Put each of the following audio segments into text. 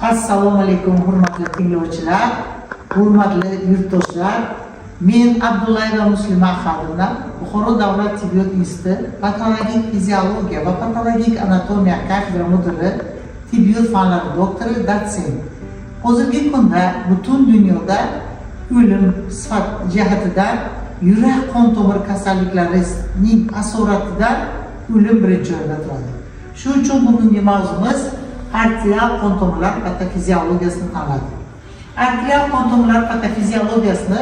Assalomu alaykum hurmatli tinglovchilar, hurmatli yurtdoshlar. Men Abdullayeva Muslima Xodimlar, Buxoro davlat tibbiyot instituti patologik fiziologiya va patologik anatomiya kafedra mudiri, tibbiyot fanlari doktori, dotsent. Hozirgi kunda butun dunyoda o'lim sifat jihatidan yurak qon tomir kasalliklarining asoratidan o'lim birinchi o'rinda turadi. Shuning uchun bugungi mavzumiz arterial qon tomirlar patofiziologiyasini tanladik. Arterial qon tomirlar patofiziologiyasini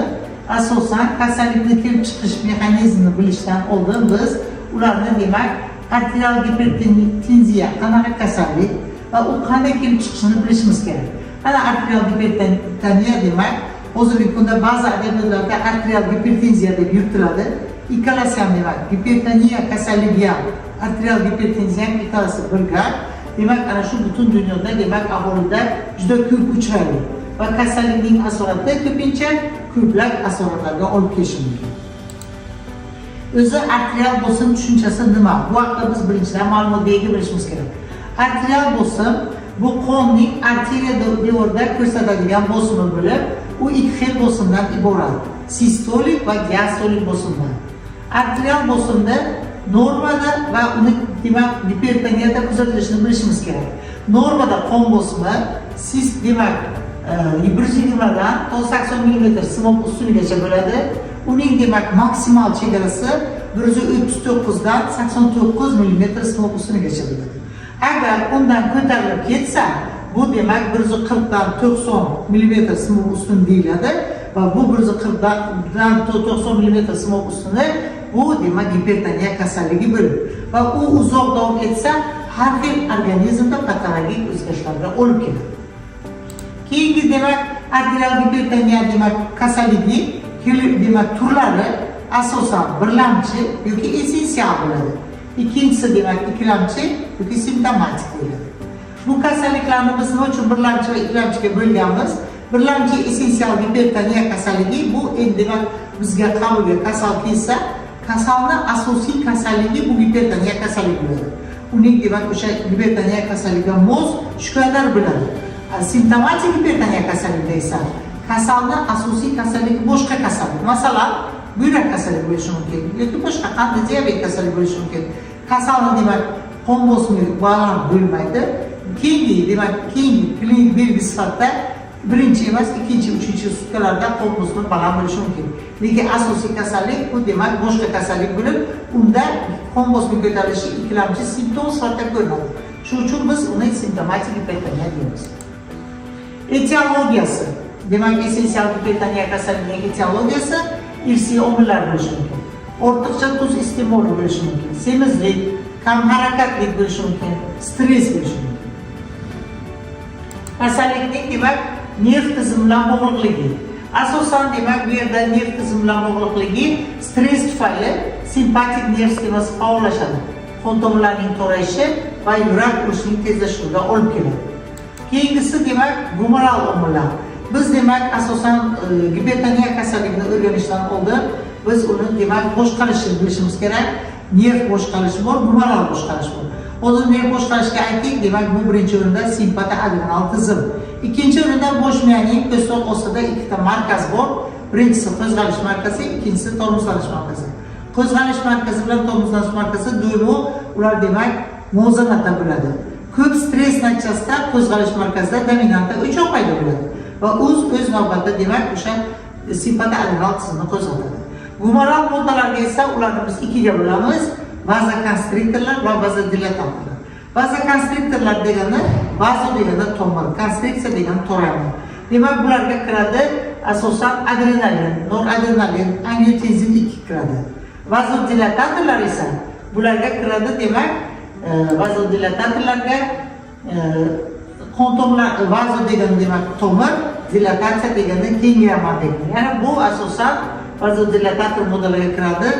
asosan kasallikni kelib chiqish mexanizmini bilishdan oldin biz ularni demak arterial gipertenziya qanaqa kasallik va u qanday kelib chiqishini bilishimiz kerak. Ana arterial giperteniya demak hozirgi kunda ba'zi adabiyotlarda arterial gipertenziya deb yuritiladi. Ikkalasi ham demak giperteniya kasalligi ham arterial gipertenziya ham ikkalasi birga. Demak ana shu butun dunyoda demak aholida juda ko'p uchraydi va kasallikning asorati ko'pincha ko'plab asoratlarga olib kelishi mumkin. O'zi arterial bosim tushunchasi nima? Bu haqida biz birinchidan ma'lumotga ega bo'lishimiz kerak. Arterial bosim bu qonning arteriya devorida ko'rsatadigan bosimi bo'lib, u ikki xil bosimdan iborat: sistolik va diastolik bosimdan. Arterial bosimda normada va uni demak gipertoniyada kuzatilishini bilishimiz kerak. Normada qon bosimi demak 120 dan to 80 mm simov ustunigacha bo'ladi. Uning demak maksimal chegarasi 139 dan 89 mm simov ustunigacha bo'ladi. Agar undan ko'tarilib ketsa, bu demak 140 dan 90 mm simov ustun deyiladi va bu 140 dan 90 mm simov ustuni bu demak gipertoniya kasalligi bo'lib va u uzoq davom etsa har xil organizmda patologik o'zgarishlarga olib keladi. Keyingi demak arterial gipertoniya demak kasalligi demak turlari asosan birlamchi yoki essensial bo'ladi. Ikkinchisi demak ikkilamchi yoki simptomatik bo'ladi. Bu kasalliklarni biz nima uchun birlamchi va ikkilamchiga bo'lganmiz? Birlamchi essensial gipertoniya kasalligi bu demak bizga qabulga kasal kelsa, kasalning asosiy kasalligi bu gipertoniya kasalligi bo'ladi. Uning demak o'sha gipertoniya kasalligiga mos shikoyatlar bo'ladi. Simptomatik gipertoniya kasalligida esa kasalning asosiy kasalligi boshqa kasallik. Masalan, buyrak kasalligi bo'lishi mumkin yoki boshqa qandli diabet kasalligi bo'lishi mumkin. Kasalning demak qon bosimi baland bo'lmaydi. Keyingi klinik belgi sifatida birinchi emas, ikkinchi, uchinchi sutkalarda qon bosimi baland bo'lishi mumkin. Lekin asosiy kasallik bu demak boshqa kasallik bo'lib, unda qon bosimi ko'tarilishi ikkilamchi simptom sifatida ko'rinadi. Shuning uchun biz uni simptomatik gipertoniya deymiz. Etiologiyasi, demak essensial gipertoniya kasalligining etiologiyasi irsiy omillar bo'lishi mumkin. Ortiqcha tuz iste'moli bo'lishi mumkin, semizlik, kam harakatlik bo'lishi mumkin, stress bo'lishi mumkin. Kasallikning demak nerv tizimi bilan bog'liqligi. Asosan demak bu yerda nerv tizimi bilan bog'liqligi stress tufayli simpatik nerv sistemasi faollashadi. Qon tomirlarining to'rayishi va yurak urishining tezlashuviga olib keladi. Keyingisi demak gumoral omillar. Biz demak asosan gipertoniya kasalligini o'rganishdan oldin biz uni demak boshqarishni bilishimiz kerak. Nerv boshqarishi bor, gumoral boshqarish bor. Hozir nerv boshqarishga aytdik, demak bu birinchi o'rinda simpatoadrenal tizim. Ikkinchi o'rinda bosh miyaning ko'stak ostida ikkita markaz bor. Birinchisi qo'zg'alish markazi, ikkinchisi tormozlanish markazi. Qo'zg'alish markazi bilan tormozlanish markazi doimo ular demak muvozanatda bo'ladi. Ko'p stress natijasida qo'zg'alish markazida dominantda o'choq paydo bo'ladi va o'z navbatida demak o'sha simpatoadrenal tizimni qo'zg'atadi. Gumoral moddalarga esa ularni biz ikkiga bo'lamiz: vazokonstriktorlar va vazodilatorlar. Vazokonstriktorlar degani vazo degani tomir, konstriksiya degani torayma. Demak bularga kiradi asosan adrenalin, noradrenalin, angiotenzin 2 kiradi. Vazodilatatorlar esa bularga kiradi demak vazodilatatorlarga qon tomirlar, vazo degani demak tomir, dilatatsiya degani kengayma degani. Ya'ni bu asosan vazodilatator moddalarga kiradi.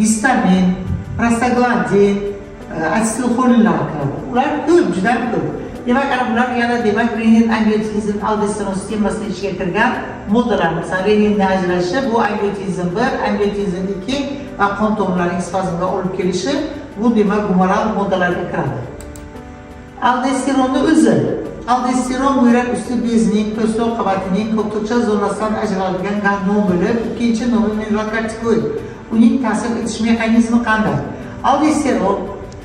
Histamin, prostaglandin, asetilxolinlar kiradi. Ular ko'p, juda ko'p. Demak, bular yana demak renin, angiotenzin, aldosteron sistemasiga ishga kirgan moddalar. Masalan, reninning ajralishi bu angiotenzin 1, angiotenzin 2 va qon tomirlarining spazmga olib kelishi bu demak gumoral moddalarga kiradi. Aldosteronni o'zi aldosteron buyrak usti bezining po'stloq qavatining ko'kto'cha zonasidan ajraladigan gandom bo'lib, ikkinchi nomi mineralokortikoid. Uning ta'sir etish mexanizmi qanday? Aldosteron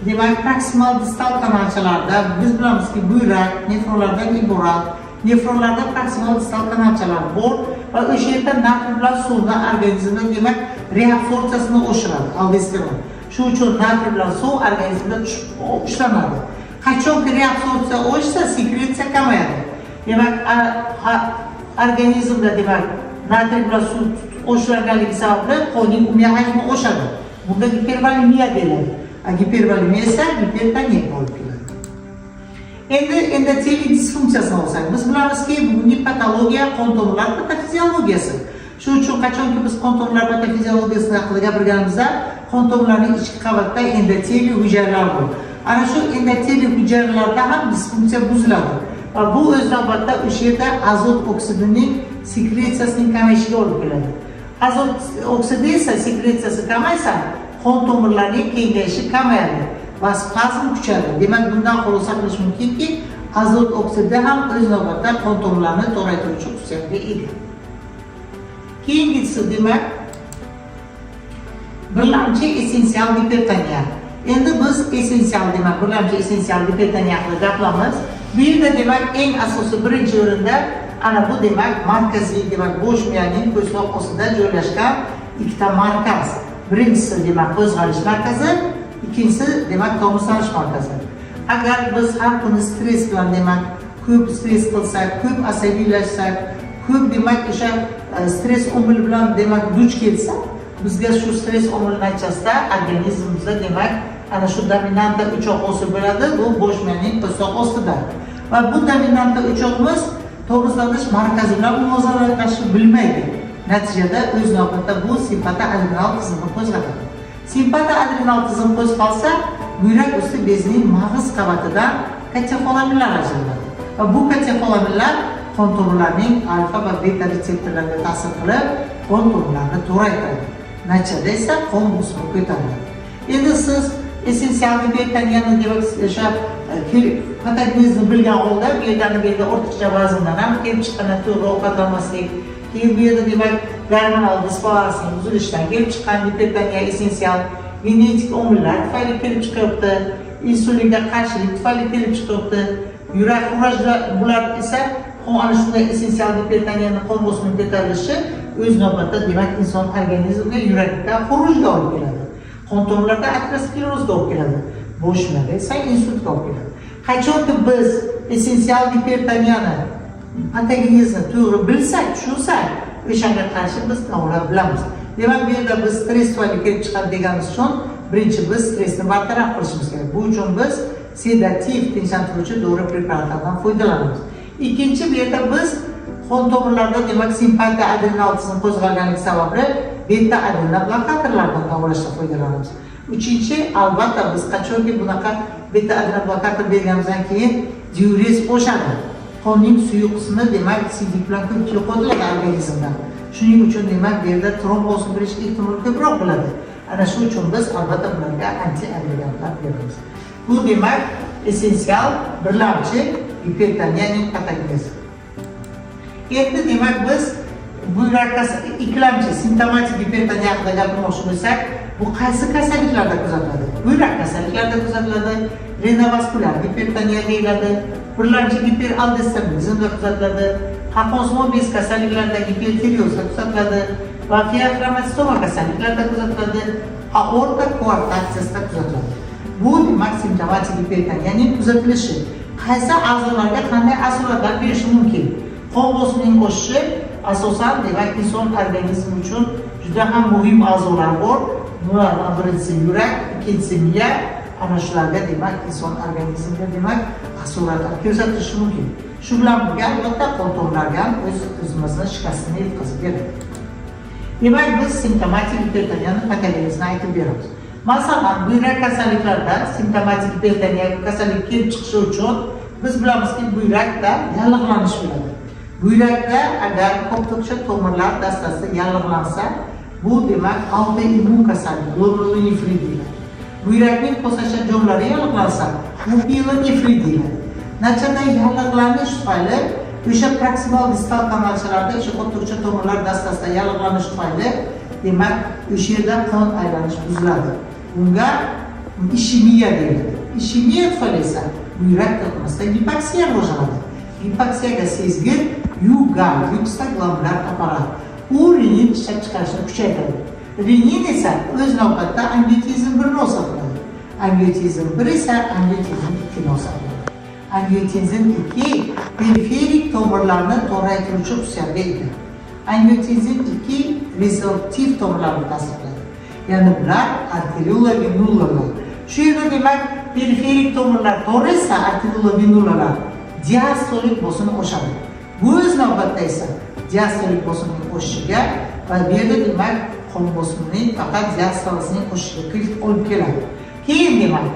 demak proksimal distal kanalchalarda biz bilamizki buyrak nefronlardan iborat. Nefronlarda proksimal distal kanalchalar bor va o'sha yerda natr bilan suvni organizmda demak reabsorpsiyasini oshiradi aldosteron. Shuning uchun natr bilan suv organizmda ushlanadi. Qachonki reabsorpsiya oshsa, sekretsiya kamayadi. Demak, organizmda demak natr bilan suv oshlanganligi sababli qonning umma hajmi oshadi. Bunda gipervolemiya deyiladi. Gipervolemiya esa gipertoniya bo'lib keladi. Endi endoteliy disfunksiyasini olsak, biz bilamizki, bugungi patologiya qon tomirlar patofiziologiyasi. Shuning uchun qachonki biz qon tomirlar patofiziologiyasi haqida gapirganimizda, qon tomirlarining ichki qavatida endoteliy hujayralar bor. Ana shu endoteliy hujayralarda ham disfunksiya buziladi. Va bu o'z navbatida o'sha yerda azot oksidining sekretsiyasining kamayishiga olib keladi. Azot oksidi esa sekretsiyasi kamaysa, qon tomirlarining kengayishi kamayadi va spazm kuchayadi. Demak, bundan xulosa qilish mumkinki, azot oksidi ham o'z navbatida qon tomirlarini toraytiruvchi xususiyatga ega. Keyingisi demak, birlamchi essensial gipertoniya. Endi biz essensial demak, birlamchi essensial gipertoniya haqida gapiramiz. Bu yerda demak eng asosiy birinchi o'rinda ana bu demak markaziy demak bo'sh miyaning po'stloq ostida joylashgan ikkita markaz. Birinchisi demak qo'zg'alish markazi, ikkinchisi demak tomuslanish markazi. Agar biz har kuni stress bilan demak ko'p stress qilsak, ko'p asabiylashsak, ko'p demak o'sha stress omili bilan demak duch kelsa, bizga shu stress omili natijasida organizmimizda demak ana shu dominanta o'choq hosil bo'ladi, bu bo'sh miyaning po'stloq ostida. Va bu dominanta o'choqimiz tomuslanish markazi bilan muvozanatlashish bilmaydi. Natijada o'z navbatida bu simpatoadrenal tizimni qo'zg'atadi. Simpatoadrenal tizim qo'zg'alsa, buyrak usti bezining mag'iz qavatidan katefolamilar ajraladi. Va bu katefolamilar qon tomirlarining alfa va beta retseptorlariga ta'sir qilib, qon tomirlarini toraytiradi. Natijada esa qon bosimi ko'tariladi. Endi siz essensial gipertoniyani demak o'sha patogenezini bilgan holda bu yerda ortiqcha vazndan ham kelib chiqqan to'g'ri ovqatlanmaslik, keyin bu yerda demak gormonal disbalansning buzilishidan kelib chiqqan gipertoniya essensial genetik omillar tufayli kelib chiqyapti, insulinga qarshilik tufayli kelib chiqyapti, yurak xurajlar bular esa ana shunday essensial gipertoniyani qon bosimining ko'tarilishi o'z navbatida demak inson organizmiga yurakda xurujga olib keladi. Qon tomirlarda aterosklerozga olib keladi. Bo'sh miyada esa insultga olib keladi. Qachonki biz essensial gipertoniyani patogenezni to'g'ri bilsak, tushunsak, o'shanga qarshi biz davola bilamiz. Demak, bu yerda biz stress tufayli kelib chiqadi deganimiz uchun birinchi biz stressni bartaraf qilishimiz kerak. Bu uchun biz sedativ tinchlantiruvchi dori preparatlardan foydalanamiz. Ikkinchi, bu yerda biz qon tomirlarida demak simpatoadrenal tizim qo'zg'alganligi sababli beta adrenal blokatorlardan davolashda foydalanamiz. Uchinchi, albatta biz qachonki bunaqa beta adrenal blokator berganimizdan keyin diurez oshadi. Qonning suvi qismi demak siydik bilan ko'p yo'qotiladi organizmdan. Shuning uchun demak bu yerda tromboz bo'lish ehtimoli ko'proq bo'ladi. Ana shu uchun biz albatta bularga antiagregantlar beramiz. Bu demak essensial birlamchi gipertoniyaning patogenezi. Endi demak biz buyrak ikkilamchi simptomatik gipertoniya haqida gapirmoqchi bo'lsak, bu qaysi kasalliklarda kuzatiladi? Buyrak kasalliklarida kuzatiladi, renovaskulyar gipertoniya deyiladi, birlamchi giperaldosteronizmda kuzatiladi, qafqonsimon bez kasalliklarida gipertireozda kuzatiladi va diafragmatoma kasalliklarida kuzatiladi, aorta koartatsiyasida kuzatiladi. Bu demak simptomatik gipertoniyaning kuzatilishi. Qaysi a'zolarga qanday asoratlar berishi mumkin? Qon bosimining oshishi asosan demak inson organizmi uchun juda ham muhim a'zolar bor. Bulardan birinchisi yurak, ikkinchisi miya. Ana shularga demak inson organizmiga demak asoratlar ko'rsatishi mumkin. Shu bilan birga albatta qon tomirlariga ham o'z o'zimizning shikastini yetkazib beradi. Demak biz simptomatik gipertoniyani patologiyasini aytib beramiz. Masalan, buyrak kasalliklarida simptomatik gipertoniya kasallik kelib chiqishi uchun biz bilamizki buyrakda yallig'lanish bo'ladi. Buyrakda agar ko'kto'kcha tomirlar dastasida yallig'lansa, bu demak autoimmun kasallik, glomerulonefrit deyiladi. Buyrakning qo'sachar jonlari yallig'lansa, bu pyelonefrit deyiladi. Nachada yallig'lanish tufayli o'sha proksimal distal kanalchalarda o'sha o'tiruvchi tomirlar dastasida yallig'lanish tufayli demak o'sha yerda qon aylanish buziladi. Bunga ishemiya deyiladi. Ishemiya tufayli esa buyrak to'qimasida gipoksiya rivojlanadi. Gipoksiyaga sezgir yugal, yuksak glandular apparat. U renin ishlab chiqarishni kuchaytiradi. Renin esa o'z navbatida angiotenzin 1 ni hisoblaydi. Angiotenzin 1 esa angiotenzin 2 ni hisoblaydi. Angiotenzin 2 periferik tomirlarni toraytiruvchi xususiyatga ega. Angiotenzin 2 rezultativ tomirlarni tasdiqlaydi. Ya'ni bular arteriola-venular. Shu yerda demak periferik tomirlar toraysa arteriola-venular diastolik bosimni oshadi. Bu o'z navbatida esa diastolik bosimning o'sishiga va bu yerda demak qon bosimining faqat diastolasining o'sishiga olib keladi. Keyin demak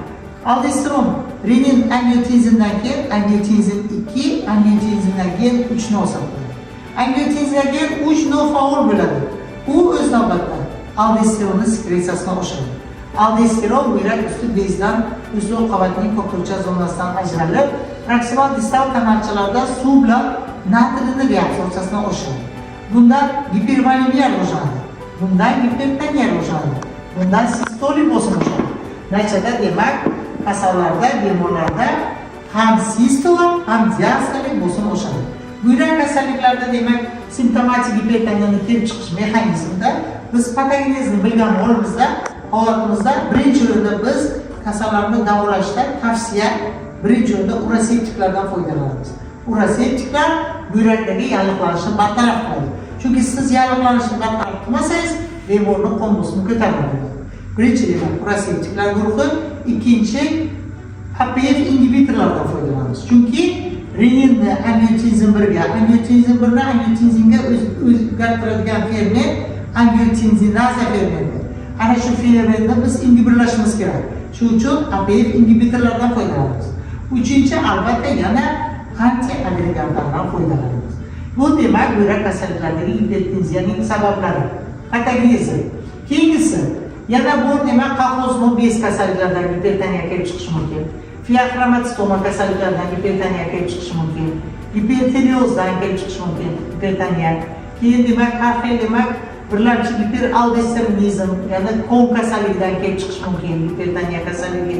aldosteron renin angiotenzindan keyin angiotenzin 2, angiotenzindan keyin 3 ni hisoblaydi. Angiotenzindan keyin 3 nofaol bo'ladi. U o'z navbatida aldosteronni sekretsiyasini oshiradi. Aldosteron buyrak usti bezdan uzun qavatning ko'pircha zonasidan ajralib, proksimal distal kanalchalarda suv bilan natriy reaksiyasini oshiradi. Bundan gipervolemiya rivojlanadi. Bundan gipertoniya rivojlanadi. Bundan sistolik bosim oshadi. Natijada demak kasallarda, bemorlarda ham sistola, ham diastolik bosim oshadi. Buyrak kasalliklarida demak simptomatik gipertoniyani kelib chiqish mexanizmida biz patogenezini bilgan holimizda holatimizda birinchi o'rinda biz kasallarni davolashda tavsiya birinchi o'rinda uroseptiklardan foydalanamiz. Uroseptiklar buyrakdagi yallig'lanishni bartaraf qiladi. Chunki siz yallig'lanishni bartaraf qilmasangiz, bemorning qon bosimi ko'tariladi. Birinchi demak uroseptiklar guruhi, ikkinchi APF inhibitorlardan foydalanamiz. Chunki reninni angiotenzin 1 ga, angiotenzin 1 ni angiotenzinga o'zgartiradigan ferment angiotenzinaza fermenti. Ana shu fermentni biz inhibitorlashimiz kerak. Shuning uchun APF inhibitorlardan foydalanamiz. Uchinchi albatta yana anti-agregatlardan foydalanamiz. Bu demak buyrak kasalliklaridagi hipertenziyaning sabablari. Patogenezi. Keyingisi yana bu demak kolxoz bez kasalliklaridan gipertoniya kelib chiqishi mumkin. Fiakromatistoma kasalliklaridan gipertoniya kelib chiqishi mumkin. Hipertireozdan kelib chiqishi mumkin gipertoniya. Keyin demak har xil demak birlamchi giperaldosteronizm, ya'ni qon kasalligidan kelib chiqishi mumkin gipertoniya kasalligi.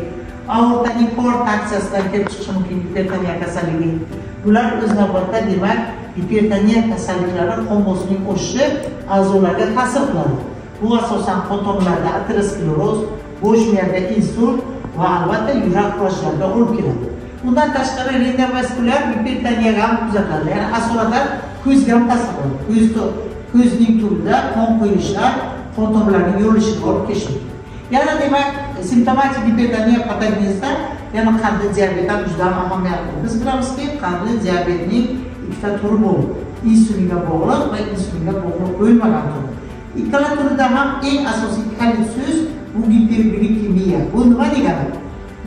Aortaning kortaksiyasidan kelib chiqishi mumkin gipertoniya kasalligi. Bular o'z navbatida demak gipertoniya kasalliklari qon bosimining o'sishi a'zolarga ta'sir qiladi. Bu asosan qon tomirlarida ateroskleroz, bo'sh miyada insult va albatta yurak xurojlariga olib keladi. Bundan tashqari renovaskulyar gipertoniya ham kuzatiladi. Ya'ni asoratlar ko'zga ham ta'sir qiladi. Ko'zning tubida qon quyilishlar qon tomirlarining yo'linishiga olib kelishi. Yana demak simptomatik gipertoniya patogenezida yana qandli diabet ham juda ahamiyatli. Biz bilamizki, qandli diabetning ikkita turi bor. Insulinga bog'liq va insulinga bog'liq bo'lmagan turi. Ikkala turida ham eng asosiy kalit so'z bu giperglikemiya. Bu nima degani?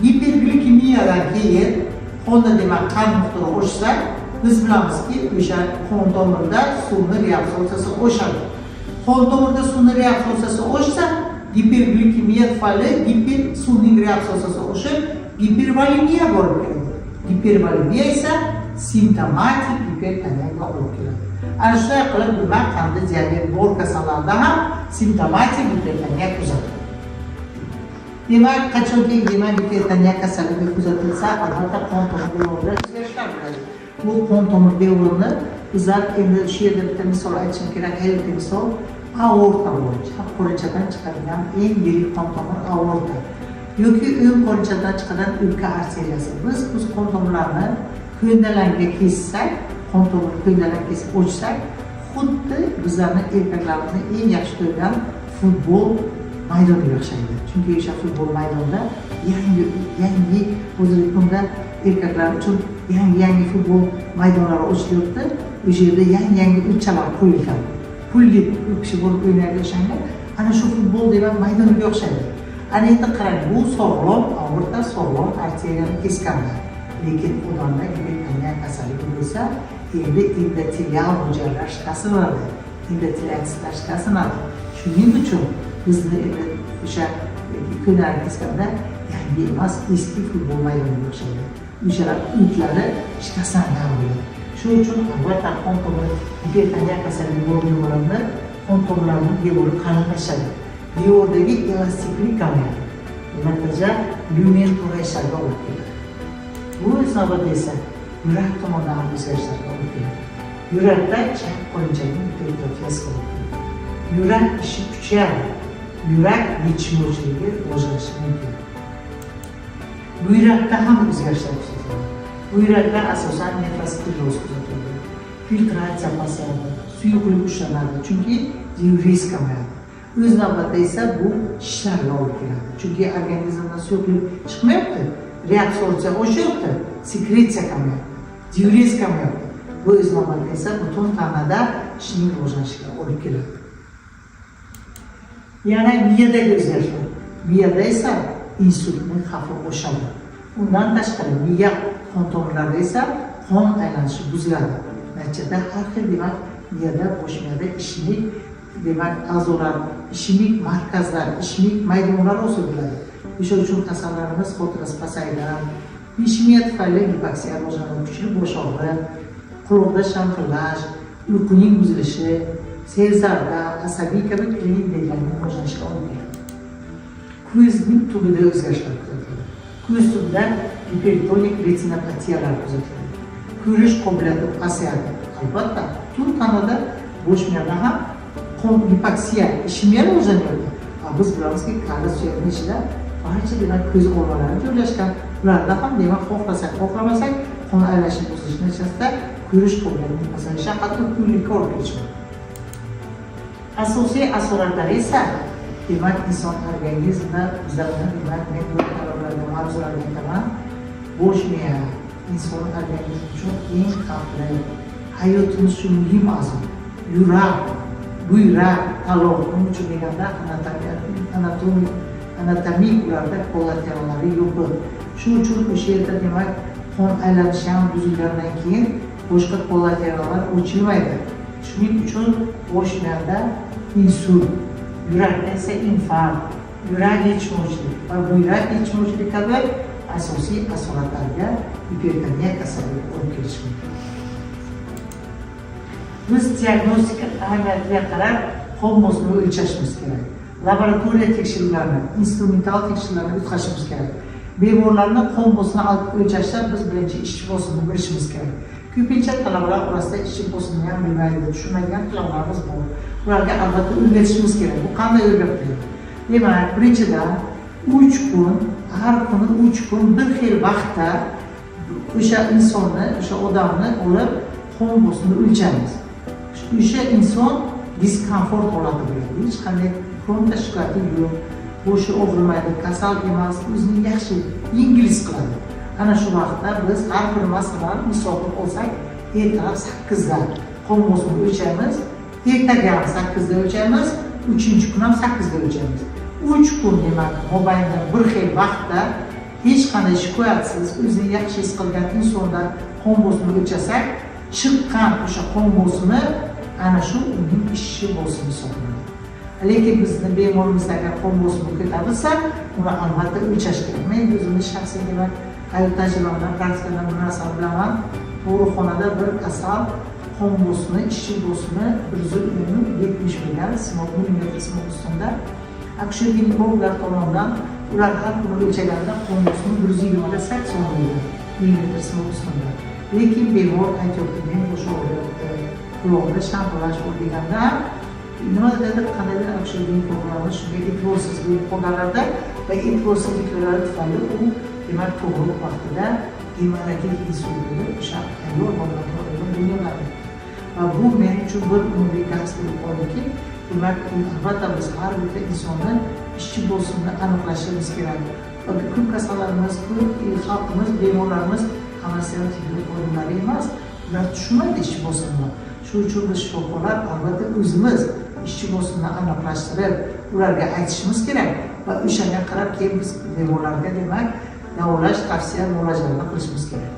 Giperglikemiyadan keyin qonda demak qon miqdori oshsa, biz bilamizki, o'sha qon tomirida suvning reaksiyasi oshadi. Qon tomirida suvning reaksiyasi oshsa, giperglikemiya tufayli suvning reaksiyasi oshib, gipervolemiya bo'lib keladi. Gipervolemiya esa simptomatik gipertoniyaga olib keladi. Ana shunday qilib demak qandli diabet bor kasallarda ham simptomatik gipertoniya kuzatiladi. Demak, qachonki demak gipertoniya kasalligi kuzatilsa, albatta qon tomir devorida o'zgarishlar bo'ladi. Bu qon tomir devorini bizlar endi shu yerda bitta misol aytishim kerak. Hayotiy misol aorta bor. Chap qo'richadan chiqadigan eng yirik qon tomir aorta. Yoki o'ng qo'richadan chiqadigan o'pka arteriyasi. Biz qon tomirlarini ko'ndalarga kessak, qon tomir ko'ndalarga kesib ochsak, xuddi bizlarning erkaklarimizni eng yaxshi ko'rgan futbol maydoniga o'xshaydi. Chunki o'sha futbol maydonida yangi hozirgi kunda erkaklar uchun yangi futbol maydonlari ochilyapti. O'sha yerda yangi uchalar qo'yilgan. Pulli kishi bo'lib o'ynaydi o'shanga. Ana shu futbol degan maydoniga o'xshaydi. Ana endi qarang, bu sog'lom aorta, sog'lom arteriyani kesganlar. Lekin odamda gipertoniya kasalligi bo'lsa, endi endotelial hujayralar shikastlanadi. Endotelial tishlar shikastlanadi. Shuning uchun bizni endi o'sha ko'ndalarni kesganda yangi emas, eski futbol maydoniga o'xshaydi. o'shalar umidlari shikastlangan bo'ladi. Shuning uchun albatta qon tomir gipertoniya kasalligi bo'lgan bemorlarda qon tomirlarining devori qalinlashadi. Devordagi elastiklik kamayadi. Natija lyumen torayishlarga olib keladi. Bu o'z navbatida esa yurak tomonidan ham o'zgarishlarga olib keladi. Yurakda chap qo'lchaning hipertrofiyasi bo'lib keladi. Yurak ishi kuchayadi. Yurak yetishmovchiligi rivojlanishi mumkin. Buyrakda ham o'zgarishlar kuzatiladi. Buyrakda asosan nefroskleroz kuzatiladi. Filtratsiya pasayadi, suyuqlik ushlanadi, chunki diurez kamayadi. O'z navbatida esa bu shishlarga olib keladi. Chunki organizmdan suyuqlik chiqmayapti, reabsorpsiya oshyapti, sekretsiya kamayapti, diurez kamayapti. Bu o'z navbatida esa butun tanada shishning rivojlanishiga olib keladi. Yana miyadagi o'zgarishlar. Miyada esa insultning xavfi oshadi. Undan tashqari miya qon tomirlarida esa qon aylanishi buziladi. Natijada har xil demak miyada, bosh miyada ishemik demak a'zolar, ishemik markazlar, ishemik maydonlar o'siriladi. O'sha uchun kasallarimiz xotirasi pasayadi. Ishemiya tufayli gipoksiya rivojlanadi, kuchli bosh og'riq, quloqda shanqillash, uyquning buzilishi, sezarda, asabiy kabi klinik belgilarning rivojlanishiga olib keladi. Ko'zning tubida o'zgarishlar kuzatiladi. Ko'z tubida hipertonik retinopatiyalar kuzatiladi. Ko'rish qobiliyati pasayadi. Albatta, butun tanada bosh miyada ham qon gipoksiya, ishemiya rivojlanadi. Biz bilamizki, kalla suyagini ichida barcha demak ko'z organlari joylashgan. Ularda ham demak xohlasak, xohlamasak qon aylanishini buzish natijasida ko'rish qobiliyatining pasayishi, hatto ko'rlikka olib kelishi mumkin. Asosiy asoratlari esa demak inson organizmida bizlarni demak men bu talabalarga mavzularga aytaman. Bosh miya inson organizmi uchun eng xavfli, hayotimiz uchun muhim a'zo. Yurak, buyrak, taloq, uning uchun deganda anatomik ularda kollaterallari yo'q. Shuning uchun o'sha yerda demak qon aylanishi ham buzilgandan keyin boshqa kollaterallar ochilmaydi. Shuning uchun bosh miyada insult, yurakda esa infarkt, yurak yetishmovchilik va buyrak yetishmovchilik kabi asosiy asoratlarga gipertoniya kasalligi olib kelishi mumkin. Biz diagnostika ahamiyatiga qarab qon bosimini o'lchashimiz kerak. Laboratoriya tekshiruvlarini, instrumental tekshiruvlarni o'tkazishimiz kerak. Bemorlarning qon bosimini o'lchashda biz birinchi ishchi bosimini bilishimiz kerak. Ko'pincha talabalar orasida ishchi bosimini ham bilmaydi, tushunmaydigan talabalarimiz bor. Ularga albatta o'rgatishimiz kerak. Bu qanday o'rgatiladi? Demak, birinchidan 3 kun, har kuni 3 kun bir xil vaqtda o'sha insonni, o'sha odamni olib qon bosimini o'lchaymiz. O'sha inson diskomfort holatida bo'ladi. Hech qanday bironta shikoyati yo'q. Boshi og'rimaydi, kasal emas, o'zini yaxshi, yengil his qiladi. Ana shu vaqtda biz har bir masalan misol olsak, ertalab 8 da qon bosimini o'lchaymiz, ertaga ham 8 da o'lchaymiz, 3-chi kun ham 8 da o'lchaymiz. 3 kun demak mobaynida bir xil vaqtda hech qanday shikoyatsiz o'zini yaxshi his qilgan insondan qon bosimini o'lchasak, chiqqan o'sha qon bosimi ana shu uning ishchi bosimi hisoblanadi. Lekin bizni bemorimizdagi qon bosimi ko'tarilsa, uni albatta o'lchash kerak. Men o'zimni shaxsiy demak hayot tajribamdan, praktikadan bir narsani bilaman. Tug'ruqxonada bir kasal qon bosimi, ishchi bosimi 170 milligram sinov ustunida akusher-ginekologlar tomonidan ular har kuni o'lchaganda qon bosimi 120 ga 80 millimetr sinov ustunida. Lekin bemor aytayapti, men o'sha o'ylayapti, quloqda shanqillash bor deganda nimadadir qandaydir akusher-ginekologlarimiz shunga e'tiborsiz bo'lib qolganlarda va e'tiborsizliklari tufayli u demak tug'ruq vaqtida gemoragik insult bo'lib o'sha ayol bolalarga bo'lganlar. Va bu men uchun bir umriy dars bo'lib qoldiki, demak albatta biz har bitta insonni ishchi bosimini aniqlashimiz kerak. Va ko'p kasallarimiz, ko'p xalqimiz, bemorlarimiz hammasi ham tibbiyot xodimlari emas, ular tushunmaydi ishchi bosimni. Shuning uchun biz shifokorlar albatta o'zimiz ishchi bosimini aniqlashtirib, ularga aytishimiz kerak va o'shanga qarab keyin biz bemorlarga demak davolash tavsiya muolajalarini qilishimiz kerak.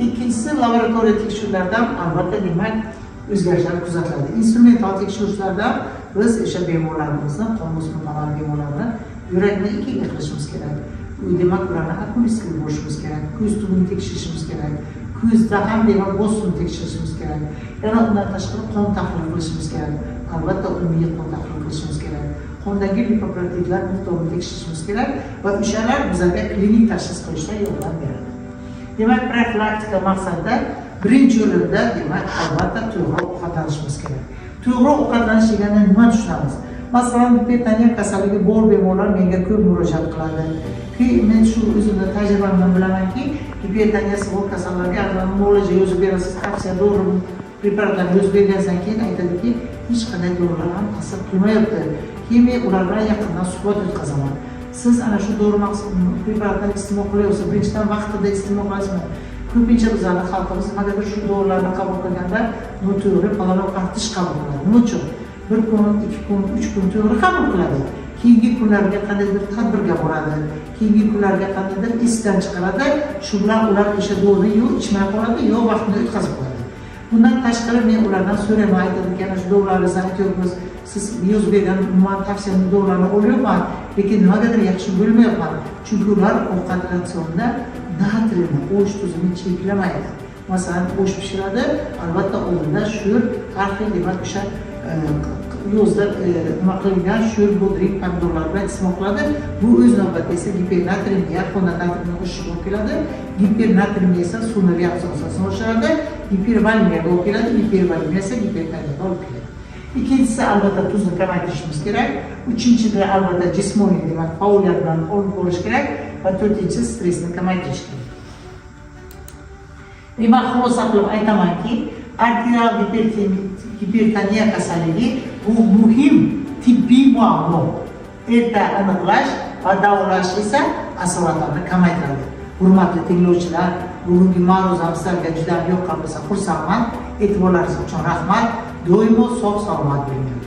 Ikkinchisi laboratoriya tekshiruvlaridan albatta demak o'zgarishlar kuzatiladi. Instrumental tekshiruvlarda biz o'sha bemorlarimizni, qon bosimi baland bemorlarni yurakni ikkiga qilishimiz kerak. demak ularni okulist qilib borishimiz kerak, ko'z tubini tekshirishimiz kerak, ko'zda ham demak bosimni tekshirishimiz kerak, yana undan tashqari qon tahlil qilishimiz kerak, albatta umumiy qon tahlil qilishimiz kerak, qondagi lipoproteinlar miqdorini tekshirishimiz kerak va o'shalar bizga klinik tashxis qo'yishda yordam beradi. Demak, profilaktika maqsadida birinchi o'rinda demak albatta to'g'ri ovqatlanishimiz kerak. To'g'ri ovqatlanish degani nima tushunamiz? Masalan, gipertoniya kasalligi bor bemorlar menga ko'p murojaat qiladi. Men shu o'zimning tajribamdan bilamanki, gipertoniyasi bor kasallarga agar muolaja yozib berasiz, tavsiya dori preparatlarni yozib bergandan keyin aytadiki, hech qanday dorilar ham ta'sir qilmayapti. Keyin men ular bilan yaqindan suhbat o'tkazaman. Siz ana shu dori preparatlarni iste'mol qilyapsiz, birinchidan vaqtida iste'mol qilasizmi? Ko'pincha bizning xalqimiz nimadir shu dorilarni qabul qilganda noto'g'ri paloq-partish qabul qiladi. Nima uchun? 1 kun, 2 kun, 3 kun to'g'ri qabul qiladi. Keyingi kunlarga qandaydir tadbirga boradi, keyingi kunlarga qandaydir esdan chiqaradi, shu bilan ular o'sha dorini yo ichmay qoladi, yo vaqtini o'tkazib qo'yadi. Bundan tashqari men ulardan so'rayman, aytadiki, ana shu dorilarni aytyapmiz, siz yozib bergan tavsiyaning dorilarini olyapman, lekin nimagadir yaxshi bo'lmayapman. Chunki ular ovqat ratsionida natriyni, osh tuzini cheklamaydi. Masalan, osh pishiradi, albatta oldinda sho'r, har xil demak o'sha yozda nima qilingan sho'r bodring pomidorlar bilan iste'mol qiladi. Bu o'z navbatida esa gipernatriyga, qonda natriyni oshishiga olib keladi. Gipernatriyga esa suvni reaksiyasini oshiradi. Gipervolemiyaga olib keladi. Gipervolemiya esa gipertoniyaga olib keladi. Ikkinchisi albatta tuzni kamaytirishimiz kerak. Uchinchisi albatta jismoniy demak faoliyat bilan olib borish kerak va to'rtinchisi stressni kamaytirish kerak. Demak, xulosa qilib aytamanki, arterial gipertoniya kasalligi bu muhim tibbiy muammo. Erta aniqlash va davolash esa asoratlarni kamaytiradi. Hurmatli tinglovchilar, bugungi ma'ruza sizlarga juda yoqqan bo'lsa xursandman. E'tiborlaringiz uchun rahmat. Doimo sog' salomat bo'ling.